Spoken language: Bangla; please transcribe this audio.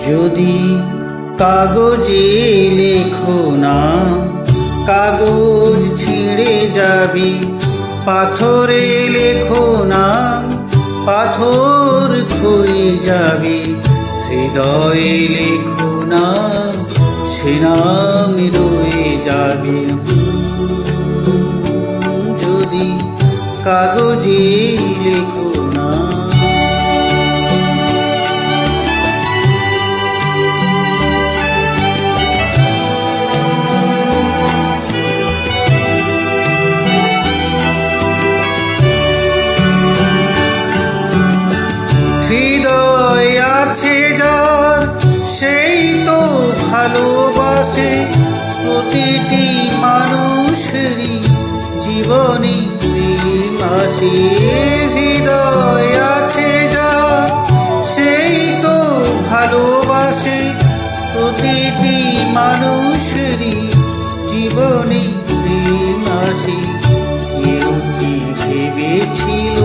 যদি কাগজে লেখো না, কাগজ ছিঁড়ে যাবে। পাথরে লেখো না, পাথর ক্ষয়ে যাবে। হৃদয়ে লেখো না, সে নাম রয়ে যাবে। যদি কাগজে লেখো না। হৃদয় আছে যার, সেই তো ভালোবাসে। প্রতিটি মানুষেরই জীবনে প্রেম আসে। হৃদয় আছে যার, সেই তো ভালোবাসে। প্রতিটি মানুষেরই জীবনে প্রেম আসে। কেউ কি ভেবেছিল